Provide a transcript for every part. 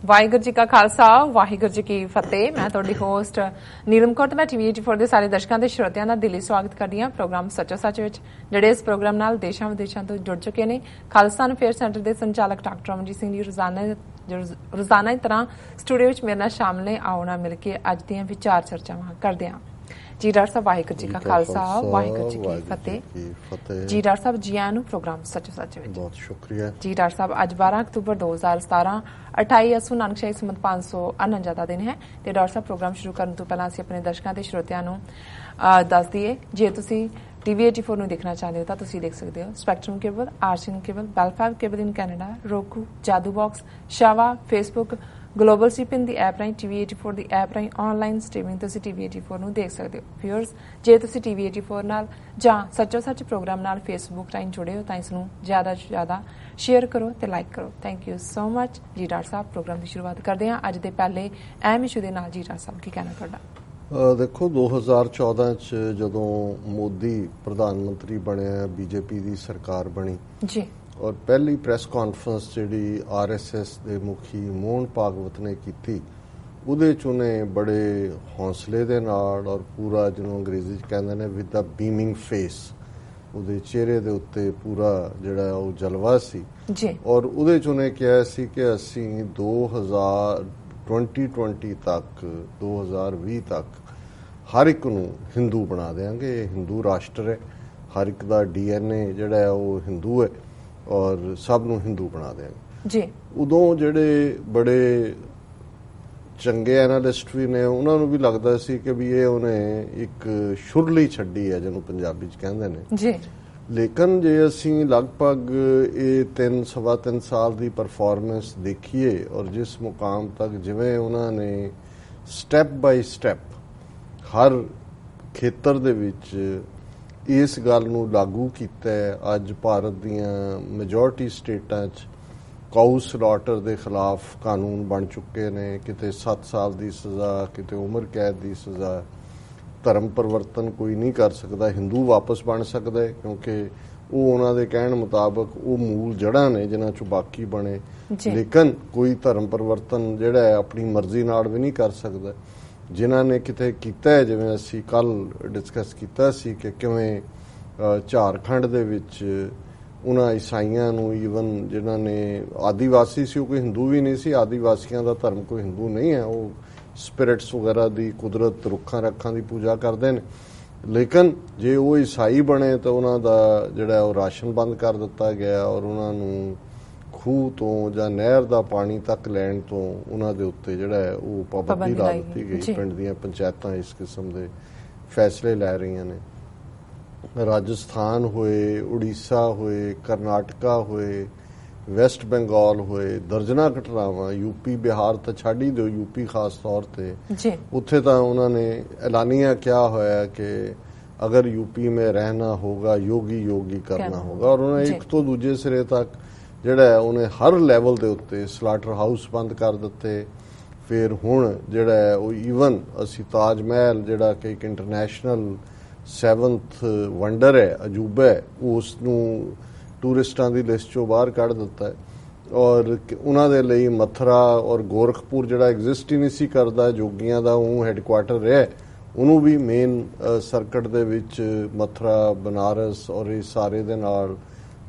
ਵਾਹਿਗੁਰੂ ਜੀ ਕਾ ਖਾਲਸਾ ਵਾਹਿਗੁਰੂ ਜੀ ਕੀ ਫਤਿਹ। ਮੈਂ ਤੁਹਾਡੀ ਹੋਸਟ ਨੀਲਮ ਕੌਰ ਤੇ ਮੈਂ TV 84 ਦੇ ਸਾਰੇ ਦਰਸ਼ਕਾਂ ਤੇ ਸਰੋਤਿਆਂ ਦਾ ਦਿਲੀ ਸਵਾਗਤ ਕਰਦੀ ਹਾਂ ਪ੍ਰੋਗਰਾਮ ਸੱਚੋ ਸੱਚ ਵਿੱਚ, ਜਿਹੜੇ ਇਸ ਪ੍ਰੋਗਰਾਮ ਨਾਲ ਦੇਸ਼ਾਂ ਵਿਦੇਸ਼ਾਂ ਤੋਂ ਜੁੜ ਚੁੱਕੇ ਨੇ। ਖਾਲਸਾ ਅਫੇਅਰ ਸੈਂਟਰ ਦੇ ਸੰਚਾਲਕ ਡਾਕਟਰ ਅਮਨਜੀਤ ਸਿੰਘ ਜੀ ਰੋਜ਼ਾਨਾ ਦੀ ਤਰ੍ਹਾਂ ਸਟੂਡੀਓ ਵਿੱਚ ਮੇਰੇ ਨਾਲ ਸ਼ਾਮਲ ਨੇ। ਆਓ ਨਾਲ ਮਿਲ ਕੇ ਅੱਜ ਦੀਆਂ ਵਿਚਾਰ ਚਰਚਾਵਾਂ ਕਰਦੇ ਹਾਂ। ਜੀ ਡਾਕਟਰ ਸਾਹਿਬ ਵਾਹਿਗੁਰੂ ਜੀ ਕਾ ਖਾਲਸਾ ਵਾਹਿਗੁਰੂ ਜੀ ਕੀ ਫਤਿਹ। ਜੀ ਡਾਕਟਰ ਸਾਹਿਬ ਜੀ ਆਇਆਂ ਨੂੰ ਪ੍ਰੋਗਰਾਮ ਸੱਚੋ ਸੱਚ ਵਿੱਚ। ਬਹੁਤ ਸ਼ੁਕਰੀਆ ਜੀ ਡਾਕਟਰ ਸਾਹਿਬ। ਅੱਜ 12 ਅਕਤੂਬਰ 2017 28 ਅਸੂ ਨਾਨਕ ਸ਼ਾਹੀ ਸਮਤ 549 ਦਾ ਦਿਨ ਹੈ ਤੇ ਡਾਕਟਰ ਸਾਹਿਬ ਪ੍ਰੋਗਰਾਮ ਸ਼ੁਰੂ ਕਰਨ ਤੋਂ ਪਹਿਲਾਂ ਅਸੀਂ ਆਪਣੇ ਦਰਸ਼ਕਾਂ ਤੇ ਸਰੋਤਿਆਂ ਨੂੰ ਦੱਸ ਦਈਏ, ਜੇ ਤੁਸੀਂ TV 84 ਨੂੰ ਦੇਖਣਾ ਚਾਹੁੰਦੇ ਹੋ ਤਾਂ ਤੁਸੀਂ ਦੇਖ ਸਕਦੇ ਹੋ Spectrum cable, RCN cable, Bell 5 cable in Canada, roku, Jadoo box, ਸ਼ਾਵਾ, ਫੇਸਬੁੱਕ, ਗਲੋਬਲ ਸਿਪਿਨ ਦੀ ਐਪ ਰਾਹੀਂ, TV 84 ਦੀ ਐਪ ਰਾਹੀਂ ਆਨਲਾਈਨ ਸਟ੍ਰੀਮਿੰਗ ਤੁਸੀਂ TV 84 ਨੂੰ ਦੇਖ ਸਕਦੇ ਹੋ। ਵਿਊਅਰਸ, ਜੇ ਤੁਸੀਂ TV 84 ਨਾਲ ਜਾਂ ਸੱਚੋ ਸੱਚ ਪ੍ਰੋਗਰਾਮ ਨਾਲ ਫੇਸਬੁੱਕ ਰਾਹੀਂ ਜੁੜੇ ਹੋ ਤਾਂ ਇਸ ਨੂੰ ਜ਼ਿਆਦਾ ਤੋਂ ਜ਼ਿਆਦਾ ਸ਼ੇਅਰ ਕਰੋ ਤੇ ਲਾਈਕ ਕਰੋ। Thank you so much. ਜੀ ਡਾਕਟਰ ਸਾਹਿਬ ਪ੍ਰੋਗਰਾਮ ਦੀ ਸ਼ੁਰੂਆਤ ਕਰਦੇ ਹਾਂ ਅੱਜ ਦੇ ਪਹਿਲੇ ਅਹਿਮ ਇਸ਼ੂ ਦੇ ਨਾਲ। ਜੀ ਡਾਕਟਰ ਸਾਹਿਬ ਕੀ ਕਹਿਣਾ ਤੁਹਾਡਾ? ਦੇਖੋ 2014 ਚ ਜਦੋਂ ਮੋਦੀ ਪ੍ਰਧਾਨ ਮੰਤਰੀ ਬਣਿਆ, BJP ਦੀ ਸਰਕਾਰ ਬਣੀ ਜੀ, ਔਰ ਪਹਿਲੀ ਪ੍ਰੈਸ ਕਾਨਫਰੰਸ ਜਿਹੜੀ RSS ਦੇ ਮੁਖੀ ਮੋਹਨ ਭਾਗਵਤ ਨੇ ਕੀਤੀ, ਉਹਦੇ ਚ ਉਹਨੇ ਬੜੇ ਹੌਸਲੇ ਦੇ ਨਾਲ ਔਰ ਪੂਰਾ ਜਿਹਨੂੰ ਅੰਗਰੇਜ਼ੀ ਚ ਕਹਿੰਦੇ ਨੇ ਵਿਦ ਅ ਬੀਮਿੰਗ ਫੇਸ, ਉਹਦੇ ਚਿਹਰੇ ਦੇ ਉੱਤੇ ਪੂਰਾ ਜਿਹੜਾ ਉਹ ਜਲਵਾ ਸੀ ਜੀ। ਔਰ ਉਹਦੇ ਚ ਉਹਨੇ ਕਿਹਾ ਸੀ ਕਿ ਅਸੀਂ 2020 ਤੱਕ 2020 ਤੱਕ ਹਰ ਇੱਕ ਨੂੰ ਹਿੰਦੂ ਬਣਾ ਦੇਵਾਂਗੇ। ਇਹ ਹਿੰਦੂ ਰਾਸ਼ਟਰ ਹੈ, ਹਰ ਇੱਕ ਦਾ DNA ਜਿਹੜਾ ਉਹ ਹਿੰਦੂ ਹੈ ਔਰ ਸਭ ਨੂੰ ਹਿੰਦੂ ਬਣਾ ਦੇਵਾਂਗੇ ਜੀ। ਉਦੋਂ ਜਿਹੜੇ ਬੜੇ ਚੰਗੇ ਐਨਾਲਿਸਟ ਵੀ ਨੇ ਉਹਨਾਂ ਨੂੰ ਵੀ ਲੱਗਦਾ ਸੀ ਕਿ ਵੀ ਇਹ ਉਹਨੇ ਇੱਕ ਸ਼ੁਰਲੀ ਛੱਡੀ ਹੈ ਜਿਹਨੂੰ ਪੰਜਾਬੀ ਚ ਕਹਿੰਦੇ ਨੇ ਜੀ। ਲੇਕਿਨ ਜੇ ਅਸੀਂ ਲਗਭਗ ਇਹ ਸਵਾ 3 ਸਾਲ ਦੀ ਪਰਫਾਰਮੈਂਸ ਦੇਖੀਏ ਔਰ ਜਿਸ ਮੁਕਾਮ ਤੱਕ ਜਿਵੇਂ ਉਹਨਾਂ ਨੇ ਸਟੈਪ ਬਾਈ ਸਟੈਪ ਹਰ ਖੇਤਰ ਦੇ ਵਿੱਚ ਇਸ ਗੱਲ ਨੂੰ ਲਾਗੂ ਕੀਤਾ ਹੈ। ਅੱਜ ਭਾਰਤ ਦੀਆਂ ਮੈਜੋਰਟੀ ਸਟੇਟਾਂ 'ਚ ਕਾਊ ਸਲਾਟਰ ਦੇ ਖਿਲਾਫ ਕਾਨੂੰਨ ਬਣ ਚੁੱਕੇ ਨੇ। ਕਿਤੇ 7 ਸਾਲ ਦੀ ਸਜ਼ਾ, ਕਿਤੇ ਉਮਰ ਕੈਦ ਦੀ ਸਜ਼ਾ। ਧਰਮ ਪਰਿਵਰਤਨ ਕੋਈ ਨਹੀਂ ਕਰ ਸਕਦਾ, ਹਿੰਦੂ ਵਾਪਸ ਬਣ ਸਕਦਾ ਹੈ ਕਿਉਂਕਿ ਉਹ ਉਹਨਾਂ ਦੇ ਕਹਿਣ ਮੁਤਾਬਕ ਉਹ ਮੂਲ ਜੜ੍ਹਾਂ ਨੇ ਜਿਨ੍ਹਾਂ 'ਚੋਂ ਬਾਕੀ ਬਣੇ। ਲੇਕਿਨ ਕੋਈ ਧਰਮ ਪਰਿਵਰਤਨ ਜਿਹੜਾ ਹੈ ਆਪਣੀ ਮਰਜ਼ੀ ਨਾਲ ਵੀ ਨਹੀਂ ਕਰ ਸਕਦਾ। ਜਿਨ੍ਹਾਂ ਨੇ ਕਿਤੇ ਕੀਤਾ ਹੈ, ਜਿਵੇਂ ਅਸੀਂ ਕੱਲ੍ਹ ਡਿਸਕਸ ਕੀਤਾ ਸੀ ਕਿ ਕਿਵੇਂ ਝਾਰਖੰਡ ਦੇ ਵਿੱਚ ਉਹਨਾਂ ਈਸਾਈਆਂ ਨੂੰ, ਈਵਨ ਜਿਨ੍ਹਾਂ ਨੇ ਆਦੀਵਾਸੀ ਸੀ, ਉਹ ਕੋਈ ਹਿੰਦੂ ਵੀ ਨਹੀਂ ਸੀ, ਆਦੀਵਾਸੀਆਂ ਦਾ ਧਰਮ ਕੋਈ ਹਿੰਦੂ ਨਹੀਂ ਹੈ, ਉਹ ਸਪਿਰਿਟਸ ਵਗੈਰਾ ਦੀ, ਕੁਦਰਤ, ਰੁੱਖਾਂ ਰੱਖਾਂ ਦੀ ਪੂਜਾ ਕਰਦੇ ਨੇ। ਲੇਕਿਨ ਜੇ ਉਹ ਈਸਾਈ ਬਣੇ ਤਾਂ ਉਹਨਾਂ ਦਾ ਜਿਹੜਾ ਉਹ ਰਾਸ਼ਨ ਬੰਦ ਕਰ ਦਿੱਤਾ ਗਿਆ ਔਰ ਉਹਨਾਂ ਨੂੰ ਖੂਹ ਤੋਂ ਜਾਂ ਨਹਿਰ ਦਾ ਪਾਣੀ ਤੱਕ ਲੈਣ ਤੋਂ ਉਹਨਾਂ ਦੇ ਉੱਤੇ ਜਿਹੜਾ ਹੈ ਉਹ ਪਾਬੰਦੀ ਲਾ ਦਿੱਤੀ ਗਈ। ਪਿੰਡ ਦੀਆਂ ਪੰਚਾਇਤਾਂ ਇਸ ਕਿਸਮ ਦੇ ਫੈਸਲੇ ਲੈ ਰਹੀਆਂ ਨੇ। ਰਾਜਸਥਾਨ ਹੋਏ, ਉੜੀਸਾ ਹੋਏ, ਕਰਨਾਟਕਾ ਹੋਏ, ਵੈਸਟ ਬੰਗਾਲ ਹੋਏ, ਦਰਜਨਾਂ ਘਟਨਾਵਾਂ, UP ਬਿਹਾਰ ਤਾਂ ਛੱਡ ਹੀ ਦਿਓ, UP ਖਾਸ ਤੌਰ ਤੇ ਉੱਥੇ ਤਾਂ ਉਹਨਾਂ ਨੇ ਐਲਾਨੀਆਂ ਕਿਹਾ ਹੋਇਆ ਕਿ ਅਗਰ UP में रहना होगा योगी योगी करना होगा। ਔਰ ਉਹਨਾਂ ਇੱਕ ਤੋਂ ਦੂਜੇ ਸਿਰੇ ਤੱਕ ਜਿਹੜਾ ਹੈ ਉਹਨੇ ਹਰ ਲੈਵਲ ਦੇ ਉੱਤੇ ਸਲਾਟਰ ਹਾਊਸ ਬੰਦ ਕਰ ਦਿੱਤੇ। ਫਿਰ ਹੁਣ ਜਿਹੜਾ ਹੈ ਉਹ ਈਵਨ ਅਸੀਂ ਤਾਜ ਮਹਿਲ ਜਿਹੜਾ ਕਿ ਇੱਕ ਇੰਟਰਨੈਸ਼ਨਲ 7th ਵੰਡਰ ਹੈ, ਅਜੂਬਾ ਹੈ, ਉਸ ਨੂੰ ਟੂਰਿਸਟਾਂ ਦੀ ਲਿਸਟ ਚੋਂ ਬਾਹਰ ਕੱਢ ਦਿੱਤਾ ਹੈ। ਔਰ ਉਹਨਾਂ ਦੇ ਲਈ ਮਥੁਰਾ ਔਰ ਗੋਰਖਪੁਰ ਜਿਹੜਾ ਐਗਜ਼ਿਸਟ ਹੀ ਨਹੀਂ ਸੀ ਕਰਦਾ, ਜੋਗੀਆਂ ਦਾ ਉਹ ਹੈੱਡਕੁਆਟਰ ਰਿਹਾ, ਉਹਨੂੰ ਵੀ ਮੇਨ ਸਰਕਟ ਦੇ ਵਿੱਚ ਮਥੁਰਾ, ਬਨਾਰਸ ਔਰ ਇਹ ਸਾਰੇ ਦੇ ਨਾਲ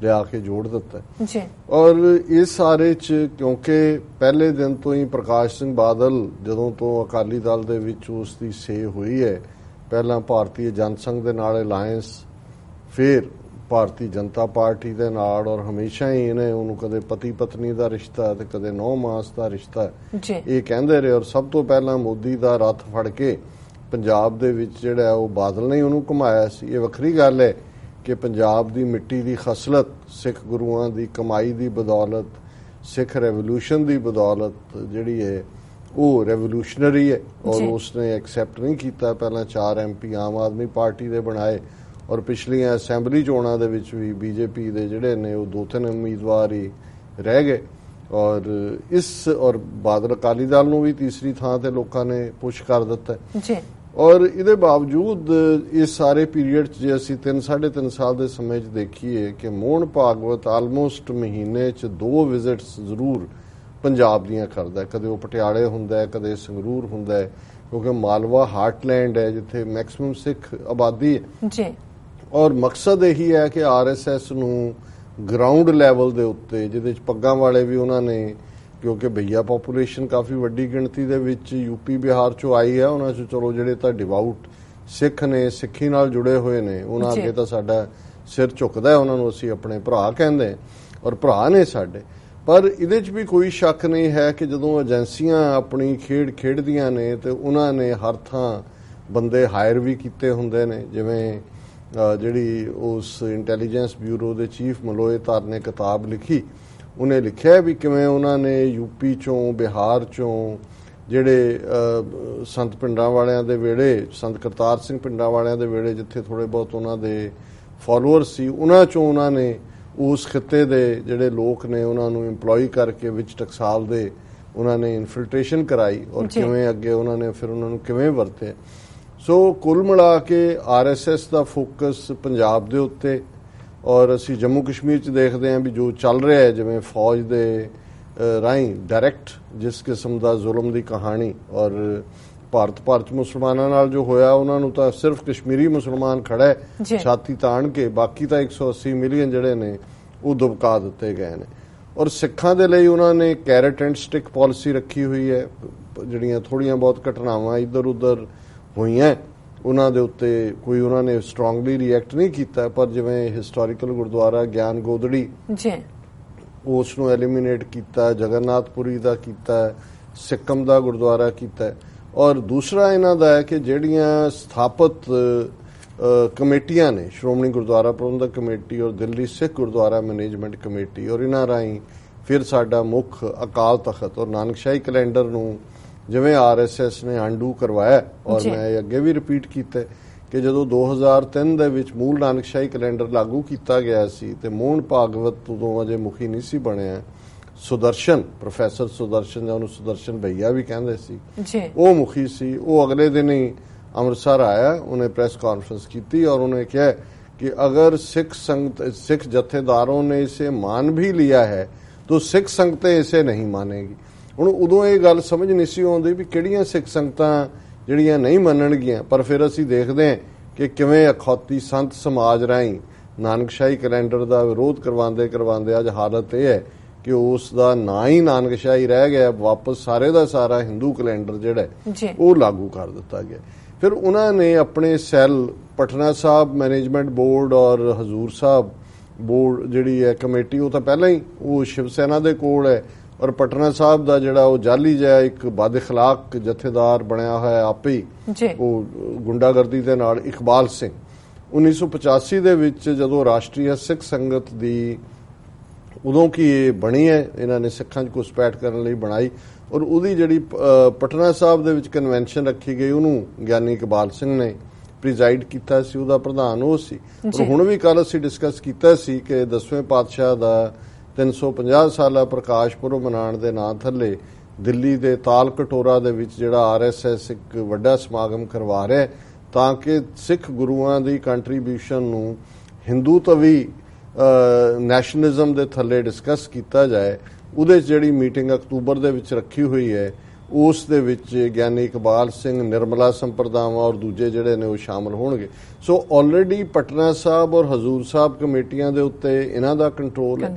ਲਿਆ ਕੇ ਜੋੜ ਦਿੱਤਾ ਜੀ। ਔਰ ਇਸ ਸਾਰੇ 'ਚ ਕਿਉਂਕਿ ਪਹਿਲੇ ਦਿਨ ਤੋਂ ਹੀ ਪ੍ਰਕਾਸ਼ ਸਿੰਘ ਬਾਦਲ ਜਦੋਂ ਤੋਂ ਅਕਾਲੀ ਦਲ ਦੇ ਵਿੱਚ ਉਸ ਦੀ ਸੇ ਹੋਈ ਹੈ, ਪਹਿਲਾਂ ਭਾਰਤੀ ਜਨਸੰਘ ਦੇ ਨਾਲ ਅਲਾਇੰਸ, ਫਿਰ ਭਾਰਤੀ ਜਨਤਾ ਪਾਰਟੀ ਦੇ ਨਾਲ, ਔਰ ਹਮੇਸ਼ਾ ਹੀ ਇਹਨੇ ਉਹਨੂੰ ਕਦੇ ਪਤੀ ਪਤਨੀ ਦਾ ਰਿਸ਼ਤਾ ਤੇ ਕਦੇ ਨੌ ਮਾਸ ਦਾ ਰਿਸ਼ਤਾ ਇਹ ਕਹਿੰਦੇ ਰਹੇ। ਔਰ ਸਭ ਤੋਂ ਪਹਿਲਾਂ ਮੋਦੀ ਦਾ ਰੱਥ ਫੜ ਕੇ ਪੰਜਾਬ ਦੇ ਵਿੱਚ ਜਿਹੜਾ ਉਹ ਬਾਦਲ ਨੇ ਉਹਨੂੰ ਘੁਮਾਇਆ ਸੀ। ਇਹ ਵੱਖਰੀ ਗੱਲ ਹੈ ਕਿ ਪੰਜਾਬ ਦੀ ਮਿੱਟੀ ਦੀ ਖਸਲਤ ਸਿੱਖ ਗੁਰੂਆਂ ਦੀ ਕਮਾਈ ਦੀ ਬਦੌਲਤ, ਸਿੱਖ ਰੈਵੋਲੂਸ਼ਨ ਦੀ ਬਦੌਲਤ ਜਿਹੜੀ ਹੈ ਉਹ ਰੈਵੋਲੂਸ਼ਨਰੀ ਹੈ ਔਰ ਉਸਨੇ ਐਕਸੈਪਟ ਨਹੀਂ ਕੀਤਾ। ਪਹਿਲਾਂ 4 MP ਆਮ ਆਦਮੀ ਪਾਰਟੀ ਦੇ ਬਣਾਏ ਔਰ ਪਿਛਲੀਆਂ ਅਸੈਂਬਲੀ ਚੋਣਾਂ ਦੇ ਵਿੱਚ ਵੀ BJP ਦੇ ਜਿਹੜੇ ਨੇ ਉਹ 2-3 ਉਮੀਦਵਾਰ ਹੀ ਰਹਿ ਗਏ। ਔਰ ਬਾਦਲ ਅਕਾਲੀ ਦਲ ਨੂੰ ਵੀ ਤੀਸਰੀ ਥਾਂ ਤੇ ਲੋਕਾਂ ਨੇ ਪੁਸ਼ ਕਰ ਦਿੱਤਾ ਜੀ। ਔਰ ਇਹਦੇ ਬਾਵਜੂਦ ਇਸ ਸਾਰੇ ਪੀਰੀਅਡ 'ਚ ਜੇ ਅਸੀਂ 3-3.5 ਸਾਲ ਦੇ ਸਮੇਂ 'ਚ ਦੇਖੀਏ ਕਿ ਮੋਹਨ ਭਾਗਵਤ ਆਲਮੋਸਟ ਮਹੀਨੇ 'ਚ 2 ਵਿਜ਼ਿਟਸ ਜ਼ਰੂਰ ਪੰਜਾਬ ਦੀਆਂ ਕਰਦਾ। ਕਦੇ ਉਹ ਪਟਿਆਲੇ ਹੁੰਦਾ, ਕਦੇ ਸੰਗਰੂਰ ਹੁੰਦਾ, ਕਿਉਂਕਿ ਮਾਲਵਾ ਹਾਰਟਲੈਂਡ ਹੈ ਜਿੱਥੇ ਮੈਕਸਿਮਮ ਸਿੱਖ ਆਬਾਦੀ ਹੈ ਜੀ। ਔਰ ਮਕਸਦ ਇਹੀ ਹੈ ਕਿ RSS ਨੂੰ ਗਰਾਊਂਡ ਲੈਵਲ ਦੇ ਉੱਤੇ, ਜਿਹਦੇ 'ਚ ਪੱਗਾਂ ਵਾਲੇ ਵੀ ਉਹਨਾਂ ਨੇ, ਕਿਉਂਕਿ ਭਈਆ ਪਾਪੂਲੇਸ਼ਨ ਕਾਫੀ ਵੱਡੀ ਗਿਣਤੀ ਦੇ ਵਿੱਚ ਯੂਪੀ ਬਿਹਾਰ 'ਚੋਂ ਆਈ ਹੈ, ਉਹਨਾਂ 'ਚ ਚਲੋ ਜਿਹੜੇ ਤਾਂ ਡਿਵਾਊਟ ਸਿੱਖ ਨੇ, ਸਿੱਖੀ ਨਾਲ ਜੁੜੇ ਹੋਏ ਨੇ, ਉਹਨਾਂ ਅੱਗੇ ਤਾਂ ਸਾਡਾ ਸਿਰ ਝੁਕਦਾ, ਉਹਨਾਂ ਨੂੰ ਅਸੀਂ ਆਪਣੇ ਭਰਾ ਕਹਿੰਦੇ ਔਰ ਭਰਾ ਨੇ ਸਾਡੇ। ਪਰ ਇਹਦੇ 'ਚ ਵੀ ਕੋਈ ਸ਼ੱਕ ਨਹੀਂ ਹੈ ਕਿ ਜਦੋਂ ਏਜੰਸੀਆਂ ਆਪਣੀ ਖੇਡ ਖੇਡਦੀਆਂ ਨੇ ਤੇ ਉਹਨਾਂ ਨੇ ਹਰ ਥਾਂ ਬੰਦੇ ਹਾਇਰ ਵੀ ਕੀਤੇ ਹੁੰਦੇ ਨੇ। ਜਿਵੇਂ ਜਿਹੜੀ ਉਸ ਇੰਟੈਲੀਜੈਂਸ ਬਿਊਰੋ ਦੇ ਚੀਫ ਮਲੋਏ ਧਰ ਨੇ ਕਿਤਾਬ ਲਿਖੀ, ਉਹਨੇ ਲਿਖਿਆ ਵੀ ਕਿਵੇਂ ਉਹਨਾਂ ਨੇ ਯੂਪੀ 'ਚੋਂ, ਬਿਹਾਰ 'ਚੋਂ, ਜਿਹੜੇ ਸੰਤ ਪਿੰਡਾਂ ਵਾਲਿਆਂ ਦੇ ਵੇੜੇ, ਸੰਤ ਕਰਤਾਰ ਸਿੰਘ ਪਿੰਡਾਂ ਵਾਲਿਆਂ ਦੇ ਵੇੜੇ ਜਿੱਥੇ ਥੋੜੇ ਬਹੁਤ ਉਹਨਾਂ ਦੇ ਫਾਲੋਅਰ ਸੀ, ਉਹਨਾਂ 'ਚੋਂ ਉਹਨਾਂ ਨੇ ਉਸ ਖਿੱਤੇ ਦੇ ਜਿਹੜੇ ਲੋਕ ਨੇ ਉਹਨਾਂ ਨੂੰ ਇੰਪਲੋਈ ਕਰਕੇ ਵਿੱਚ ਟਕਸਾਲ ਦੇ ਉਹਨਾਂ ਨੇ ਇਨਫਿਲਟ੍ਰੇਸ਼ਨ ਕਰਾਈ ਔਰ ਕਿਵੇਂ ਅੱਗੇ ਉਹਨਾਂ ਨੇ ਫਿਰ ਉਹਨਾਂ ਨੂੰ ਕਿਵੇਂ ਵਰਤੇ। ਸੋ ਕੁੱਲ ਮਿਲਾ ਕੇ RSS ਦਾ ਫੋਕਸ ਪੰਜਾਬ ਦੇ ਉੱਤੇ, ਔਰ ਅਸੀਂ ਜੰਮੂ ਕਸ਼ਮੀਰ 'ਚ ਦੇਖਦੇ ਹਾਂ ਵੀ ਜੋ ਚੱਲ ਰਿਹਾ ਹੈ, ਜਿਵੇਂ ਫੌਜ ਦੇ ਰਾਹੀਂ ਡਾਇਰੈਕਟ ਜਿਸ ਕਿਸਮ ਦਾ ਜ਼ੁਲਮ ਦੀ ਕਹਾਣੀ, ਔਰ ਭਾਰਤ ਭਰ 'ਚ ਮੁਸਲਮਾਨਾਂ ਨਾਲ ਜੋ ਹੋਇਆ, ਉਹਨਾਂ ਨੂੰ ਤਾਂ ਸਿਰਫ ਕਸ਼ਮੀਰੀ ਮੁਸਲਮਾਨ ਖੜਾ ਹੈ ਛਾਤੀ ਤਾਣ ਕੇ, ਬਾਕੀ ਤਾਂ 180 ਮਿਲੀਅਨ ਜਿਹੜੇ ਨੇ ਉਹ ਦਬਕਾ ਦਿੱਤੇ ਗਏ ਨੇ। ਔਰ ਸਿੱਖਾਂ ਦੇ ਲਈ ਉਹਨਾਂ ਨੇ ਕੈਰਟ ਐਂਡ ਸਟਿਕ ਪਾਲਿਸੀ ਰੱਖੀ ਹੋਈ ਹੈ। ਜਿਹੜੀਆਂ ਥੋੜੀਆਂ ਬਹੁਤ ਘਟਨਾਵਾਂ ਇੱਧਰ ਉੱਧਰ ਹੋਈਆਂ ਉਹਨਾਂ ਦੇ ਉੱਤੇ ਕੋਈ ਉਹਨਾਂ ਨੇ ਸਟਰੋਂਗਲੀ ਰਿਐਕਟ ਨਹੀਂ ਕੀਤਾ, ਪਰ ਜਿਵੇਂ ਹਿਸਟੋਰੀਕਲ ਗੁਰਦੁਆਰਾ ਗਿਆਨ ਗੋਦੜੀ ਉਸ ਨੂੰ ਐਲੀਮੀਨੇਟ ਕੀਤਾ, ਜਗਨਨਾਥਪੁਰੀ ਦਾ ਕੀਤਾ, ਸਿੱਕਮ ਦਾ ਗੁਰਦੁਆਰਾ ਕੀਤਾ। ਔਰ ਦੂਸਰਾ ਇਹਨਾਂ ਦਾ ਹੈ ਕਿ ਜਿਹੜੀਆਂ ਸਥਾਪਿਤ ਕਮੇਟੀਆਂ ਨੇ, ਸ਼੍ਰੋਮਣੀ ਗੁਰਦੁਆਰਾ ਪ੍ਰਬੰਧਕ ਕਮੇਟੀ ਔਰ ਦਿੱਲੀ ਸਿੱਖ ਗੁਰਦੁਆਰਾ ਮੈਨੇਜਮੈਂਟ ਕਮੇਟੀ, ਔਰ ਇਹਨਾਂ ਰਾਹੀਂ ਫਿਰ ਸਾਡਾ ਮੁੱਖ ਅਕਾਲ ਤਖਤ ਔਰ ਨਾਨਕਸ਼ਾਹੀ ਕੈਲੰਡਰ ਨੂੰ ਜਿਵੇਂ RSS ਨੇ ਅੰਡੂ ਕਰਵਾਇਆ, ਔਰ ਮੈਂ ਅੱਗੇ ਵੀ ਰਿਪੀਟ ਕੀਤਾ ਕਿ ਜਦੋਂ 2003 ਦੇ ਵਿੱਚ ਮੂਲ ਨਾਨਕਸ਼ਾਹੀ ਕੈਲੰਡਰ ਲਾਗੂ ਕੀਤਾ ਗਿਆ ਸੀ ਤੇ ਮੋਹਨ ਭਾਗਵਤ ਉਦੋਂ ਅਜੇ ਮੁਖੀ ਨਹੀਂ ਸੀ ਬਣਿਆ, ਸੁਦਰਸ਼ਨ, ਪ੍ਰੋਫੈਸਰ ਸੁਦਰਸ਼ਨ, ਜਾਂ ਉਹਨੂੰ ਸੁਦਰਸ਼ਨ ਭਈਆ ਵੀ ਕਹਿੰਦੇ ਸੀ, ਉਹ ਮੁਖੀ ਸੀ। ਉਹ ਅਗਲੇ ਦਿਨ ਹੀ ਅੰਮ੍ਰਿਤਸਰ ਆਇਆ, ਉਹਨੇ ਪ੍ਰੈਸ ਕਾਨਫਰੰਸ ਕੀਤੀ ਔਰ ਉਹਨੇ ਕਿਹਾ कि अगर सिख जथेदारों ने इसे मान भी लिया है तो सिख संगतें इसे नहीं मानेगी। ਹੁਣ ਉਦੋਂ ਇਹ ਗੱਲ ਸਮਝ ਨਹੀਂ ਸੀ ਆਉਂਦੀ ਵੀ ਕਿਹੜੀਆਂ ਸਿੱਖ ਸੰਗਤਾਂ ਜਿਹੜੀਆਂ ਨਹੀਂ ਮੰਨਣਗੀਆਂ, ਪਰ ਫਿਰ ਅਸੀਂ ਦੇਖਦੇ ਹਾਂ ਕਿ ਕਿਵੇਂ ਅਖੌਤੀ ਸੰਤ ਸਮਾਜ ਰਾਹੀਂ ਨਾਨਕਸ਼ਾਹੀ ਕੈਲੰਡਰ ਦਾ ਵਿਰੋਧ ਕਰਵਾਉਂਦੇ ਅੱਜ ਹਾਲਤ ਇਹ ਹੈ ਕਿ ਉਸ ਦਾ ਨਾਂ ਹੀ ਨਾਨਕਸ਼ਾਹੀ ਰਹਿ ਗਿਆ, ਵਾਪਸ ਸਾਰੇ ਦਾ ਸਾਰਾ ਹਿੰਦੂ ਕੈਲੰਡਰ ਜਿਹੜਾ ਉਹ ਲਾਗੂ ਕਰ ਦਿੱਤਾ ਗਿਆ। ਫਿਰ ਉਹਨਾਂ ਨੇ ਆਪਣੇ cell Patna Sahib management board ਔਰ ਹਜ਼ੂਰ ਸਾਹਿਬ ਬੋਰਡ ਜਿਹੜੀ ਹੈ ਕਮੇਟੀ, ਉਹ ਤਾਂ ਪਹਿਲਾਂ ਹੀ ਉਹ ਸ਼ਿਵ ਸੈਨਾ ਦੇ ਕੋਲ ਹੈ, ਔਰ ਪਟਨਾ ਸਾਹਿਬ ਦਾ ਜਿਹੜਾ ਉਹ ਜਾਲੀ ਜਿਹਾ ਇੱਕ ਬਦਅਖਲਾਕ ਜਥੇਦਾਰ ਬਣਿਆ ਹੋਇਆ ਆਪੇ ਹੀ, ਉਹ ਗੁੰਡਾਗਰਦੀ ਦੇ ਨਾਲ ਇਕਬਾਲ ਸਿੰਘ। 1985 ਦੇ ਵਿੱਚ ਜਦੋਂ ਰਾਸ਼ਟਰੀ ਸਿੱਖ ਸੰਗਤ ਦੀ ਉਦੋਂ ਕੀ ਇਹ ਬਣੀ ਹੈ, ਇਹਨਾਂ ਨੇ ਸਿੱਖਾਂ 'ਚ ਘੁਸਪੈਠ ਕਰਨ ਲਈ ਬਣਾਈ, ਔਰ ਉਹਦੀ ਜਿਹੜੀ ਪਟਨਾ ਸਾਹਿਬ ਦੇ ਵਿੱਚ ਕਨਵੈਨਸ਼ਨ ਰੱਖੀ ਗਈ ਉਹਨੂੰ ਗਿਆਨੀ ਇਕਬਾਲ ਸਿੰਘ ਨੇ ਪ੍ਰੀਜ਼ਾਈਡ ਕੀਤਾ ਸੀ, ਉਹਦਾ ਪ੍ਰਧਾਨ ਉਹ ਸੀ। ਔਰ ਹੁਣ ਵੀ ਕੱਲ ਅਸੀਂ ਡਿਸਕਸ ਕੀਤਾ ਸੀ ਕਿ 10ਵੇਂ ਪਾਤਸ਼ਾਹ ਦਾ 350 ਸਾਲਾ ਪ੍ਰਕਾਸ਼ ਪੁਰਬ ਮਨਾਉਣ ਦੇ ਨਾਂ ਥੱਲੇ ਦਿੱਲੀ ਦੇ ਤਾਲ ਕਟੋਰਾ ਦੇ ਵਿੱਚ ਜਿਹੜਾ RSS ਇੱਕ ਵੱਡਾ ਸਮਾਗਮ ਕਰਵਾ ਰਿਹਾ ਤਾਂ ਕਿ ਸਿੱਖ ਗੁਰੂਆਂ ਦੀ ਕੰਟਰੀਬਿਊਸ਼ਨ ਨੂੰ ਹਿੰਦੂ ਤਵੀ ਨੈਸ਼ਨਲਿਜ਼ਮ ਦੇ ਥੱਲੇ ਡਿਸਕਸ ਕੀਤਾ ਜਾਏ। ਉਹਦੇ 'ਚ ਜਿਹੜੀ ਮੀਟਿੰਗ ਅਕਤੂਬਰ ਦੇ ਵਿੱਚ ਰੱਖੀ ਹੋਈ ਹੈ ਉਸ ਦੇ ਵਿੱਚ ਗਿਆਨੀ ਇਕਬਾਲ ਸਿੰਘ, ਨਿਰਮਲਾ ਸੰਪਰਦਾਵਾਂ ਔਰ ਦੂਜੇ ਜਿਹੜੇ ਨੇ ਉਹ ਸ਼ਾਮਲ ਹੋਣਗੇ। ਸੋ ਆਲਰੇਡੀ ਪਟਨਾ ਸਾਹਿਬ ਔਰ ਹਜ਼ੂਰ ਸਾਹਿਬ ਕਮੇਟੀਆਂ ਦੇ ਉੱਤੇ ਇਹਨਾਂ ਦਾ ਕੰਟਰੋਲ ਹੈ।